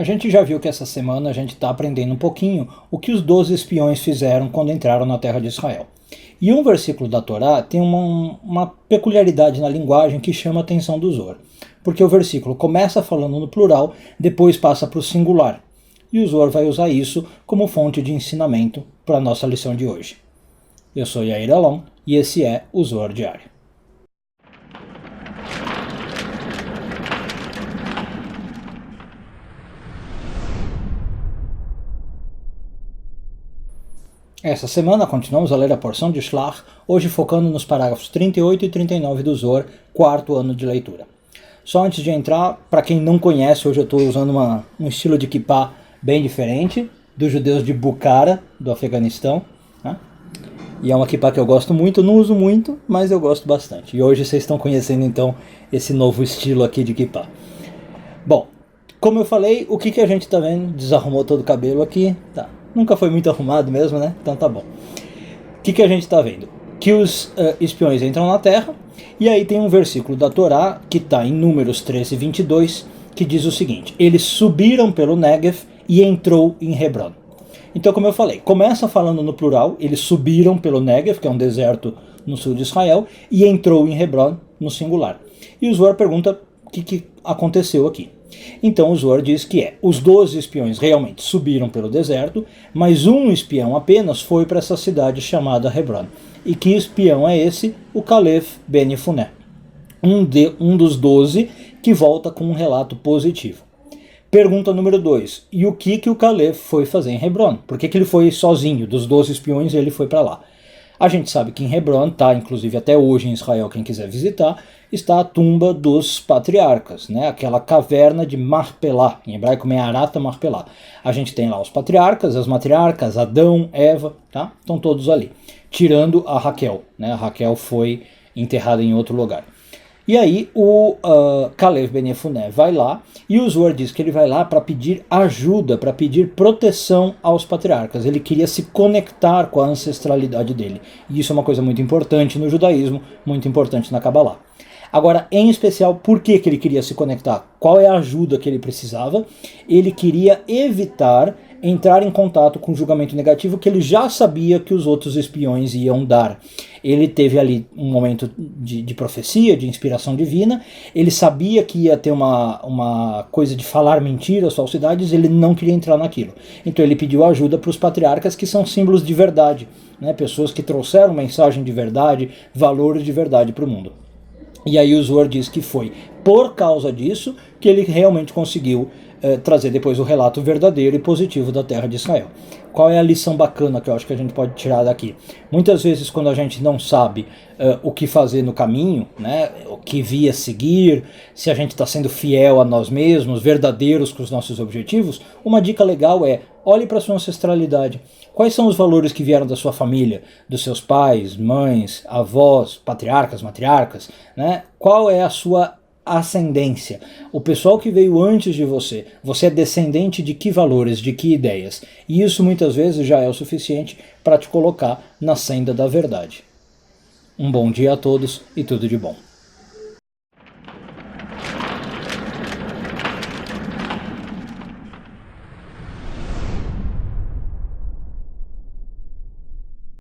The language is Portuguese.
A gente já viu que essa semana a gente está aprendendo um pouquinho o que os 12 espiões fizeram quando entraram na terra de Israel. E um versículo da Torá tem uma peculiaridade na linguagem que chama a atenção do Zohar. Porque o versículo começa falando no plural, depois passa para o singular. E o Zohar vai usar isso como fonte de ensinamento para a nossa lição de hoje. Eu sou Yair Alon e esse é o Zohar Diário. Essa semana continuamos a ler a porção de Shlach, hoje focando nos parágrafos 38 e 39 do Zohar, quarto ano de leitura. Só antes de entrar, para quem não conhece, hoje eu estou usando um estilo de kippah bem diferente, dos judeus de Bukhara, do Afeganistão. Né? E é uma kippah que eu gosto muito, não uso muito, mas eu gosto bastante. E hoje vocês estão conhecendo então esse novo estilo aqui de kippah. Bom, como eu falei, o que a gente está vendo? Desarrumou todo o cabelo aqui, tá. Nunca foi muito arrumado mesmo, né? Então tá bom. O que a gente está vendo? Que os espiões entram na terra, e aí tem um versículo da Torá, que está em Números 13, 22, que diz o seguinte: eles subiram pelo Negev e entrou em Hebron. Então, como eu falei, começa falando no plural, eles subiram pelo Negev, que é um deserto no sul de Israel, e entrou em Hebron no singular. E o Zohar pergunta o que aconteceu aqui. Então o Zohar diz que os 12 espiões realmente subiram pelo deserto, mas um espião apenas foi para essa cidade chamada Hebron. E que espião é esse? O Caleb ben Yefuneh, um dos 12 que volta com um relato positivo. Pergunta número 2, e o que o Caleb foi fazer em Hebron? Por que ele foi sozinho? Dos 12 espiões ele foi para lá. A gente sabe que em Hebron, está inclusive até hoje em Israel, quem quiser visitar, está a tumba dos patriarcas, né? Aquela caverna de Marpelá, em hebraico Me'arat Marpelá. A gente tem lá os patriarcas, as matriarcas, Adão, Eva, tá? Estão todos ali, tirando a Raquel, né? A Raquel foi enterrada em outro lugar. E aí o Caleb ben Yefuneh vai lá, e o Zohar diz que ele vai lá para pedir ajuda, para pedir proteção aos patriarcas. Ele queria se conectar com a ancestralidade dele. E isso é uma coisa muito importante no judaísmo, muito importante na Kabbalah. Agora, em especial, por que ele queria se conectar? Qual é a ajuda que ele precisava? Ele queria evitar entrar em contato com o julgamento negativo que ele já sabia que os outros espiões iam dar. Ele teve ali um momento de profecia, de inspiração divina, ele sabia que ia ter uma coisa de falar mentiras, falsidades, ele não queria entrar naquilo. Então ele pediu ajuda para os patriarcas, que são símbolos de verdade, né? Pessoas que trouxeram mensagem de verdade, valores de verdade para o mundo. E aí o Zohar diz que foi por causa disso que ele realmente conseguiu trazer depois o relato verdadeiro e positivo da terra de Israel. Qual é a lição bacana que eu acho que a gente pode tirar daqui? Muitas vezes quando a gente não sabe o que fazer no caminho, né, o que via seguir, se a gente está sendo fiel a nós mesmos, verdadeiros com os nossos objetivos, uma dica legal é: olhe para a sua ancestralidade. Quais são os valores que vieram da sua família, dos seus pais, mães, avós, patriarcas, matriarcas, né? Qual é a sua ascendência? O pessoal que veio antes de você é descendente de que valores, de que ideias? E isso muitas vezes já é o suficiente para te colocar na senda da verdade. Um bom dia a todos e tudo de bom.